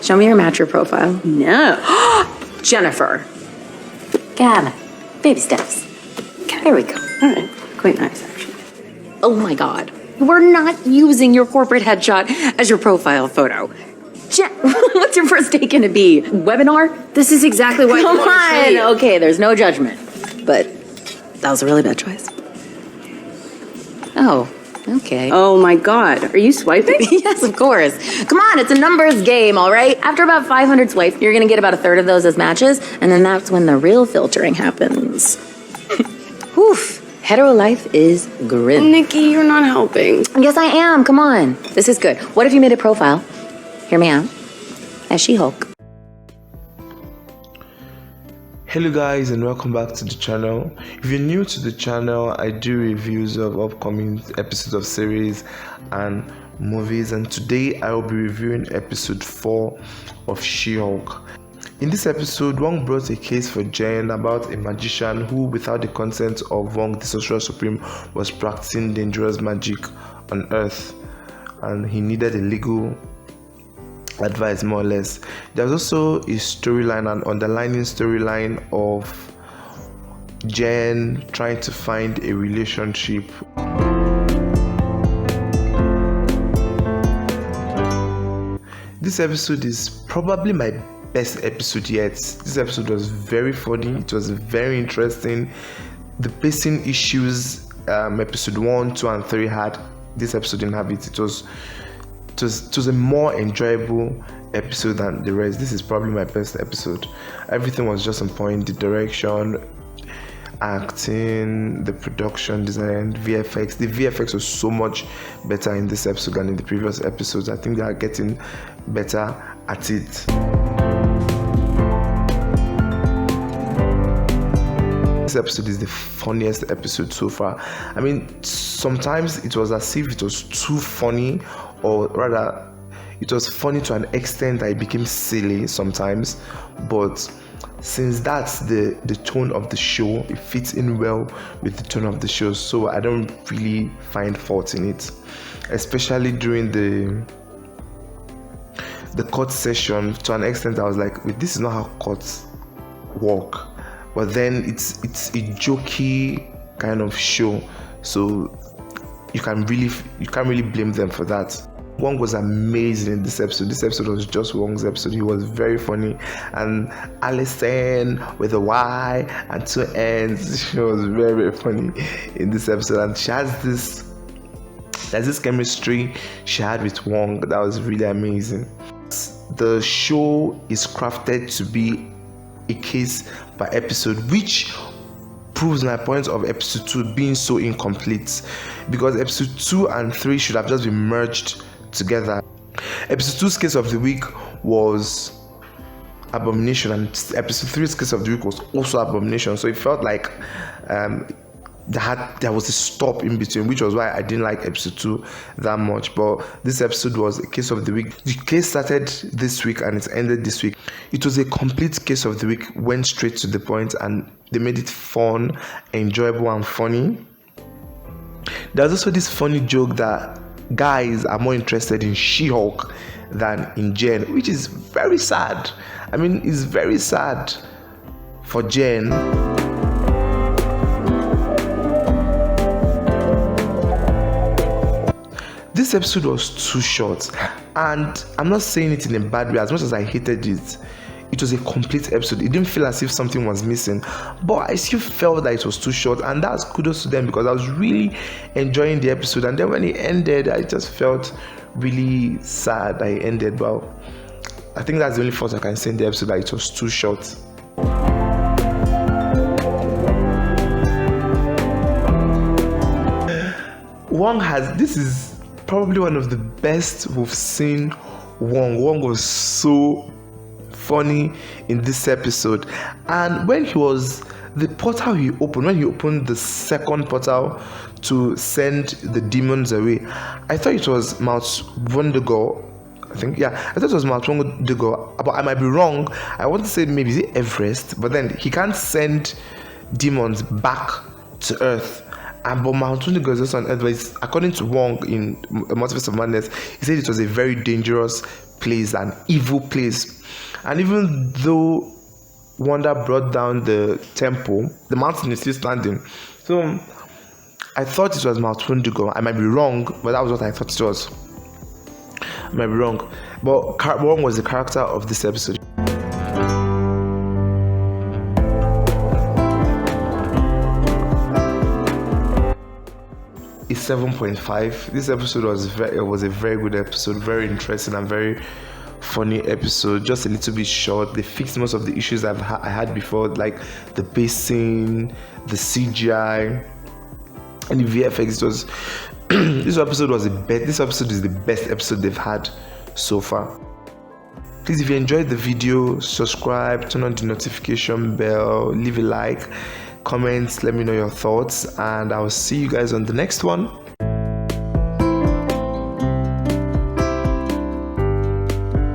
Show me your matcher profile. No. Jennifer. Gab. Baby steps. Okay. There we go. All right. Quite nice, actually. Oh my God. We're not using your corporate headshot as your profile photo. What's your first date gonna be? Webinar? This is exactly what Come you want to show you. on. Okay, there's no judgment. But that was a really bad choice. Oh, okay. Oh my God. Are you swiping? Yes, of course. Come on, it's a numbers game, all right? After about 500 swipes, you're gonna get about a third of those as matches, and then that's when the real filtering happens. Oof. Hetero life is grim. Nikki, you're not helping. Yes, I am. Come on. This is good. What if you made a profile? Hear me out. As She-Hulk. Hello guys, and welcome back to the channel. If you're new to the channel, I do reviews of upcoming episodes of series and movies, and today I will be reviewing episode 4 of She-Hulk. In this episode, Wong brought a case for Jen about a magician who, without the consent of Wong, the Sorcerer Supreme, was practicing dangerous magic on Earth, and he needed a legal advice, more or less. There's also a storyline, an underlining storyline of Jen trying to find a relationship. This episode is probably my best episode yet. This episode was very funny, it was very interesting. The pacing issues episode 1, 2 and 3 had, this episode didn't have it. It was a more enjoyable episode than the rest. This is probably my best episode. Everything was just on point. The direction, acting, the production design, VFX. The VFX was so much better in this episode than in the previous episodes. I think they are getting better at it. This episode is the funniest episode so far. I mean, sometimes it was as if it was too funny, or rather it was funny to an extent that it became silly sometimes, but since that's the tone of the show, it fits in well with the tone of the show, so I don't really find fault in it, especially during the court session. To an extent I was like, wait, this is not how courts work, but then it's a jokey kind of show, so you can't really blame them for that. Wong was amazing in this episode. This episode was just Wong's episode. He was very funny, and Allison with a Y and 2 N's, she was very, very funny in this episode, and she has this chemistry she had with Wong that was really amazing. The show is crafted to be a case by episode, which proves my point of episode 2 being so incomplete, because episode 2 and 3 should have just been merged together. Episode 2's case of the week was Abomination, and episode 3's case of the week was also Abomination, so it felt like there was a stop in between, which was why I didn't like episode 2 that much. But this episode was a case of the week. The case started this week and it ended this week. It was a complete case of the week, went straight to the point, and they made it fun, enjoyable and funny. There's also this funny joke that guys are more interested in She-Hulk than in Jen, which is very sad. I mean, it's very sad for Jen. This episode was too short, and I'm not saying it in a bad way. As much as I hated it, it was a complete episode. It didn't feel as if something was missing, but I still felt that it was too short, and that's kudos to them, because I was really enjoying the episode. And then when it ended, I just felt really sad that it ended. But I think that's the only fault I can say in the episode, that it was too short. This is probably one of the best we've seen Wong. Wong was so funny in this episode, and when he opened the second portal to send the demons away, I thought it was Mount Wondergore. I thought it was Mount Wondergore, but I might be wrong. I want to say maybe is it Everest, but then he can't send demons back to Earth. But Mount Wondergore is also on Earth, but according to Wong in Multiverse of Madness, he said it was a very dangerous place, an evil place. And even though Wanda brought down the temple, the mountain is still standing. So I thought it was Mount Wendigo. I might be wrong, but that was what I thought it was. I might be wrong. But Wong was the character of this episode. It's 7.5. This episode was a very good episode, very interesting and very funny episode. Just a little bit short. They fixed most of the issues I had before, like the pacing, the CGI, and the VFX. It was this episode is the best episode they've had so far. Please, if you enjoyed the video, subscribe, turn on the notification bell, leave a like, comments, let me know your thoughts, and I'll see you guys on the next one.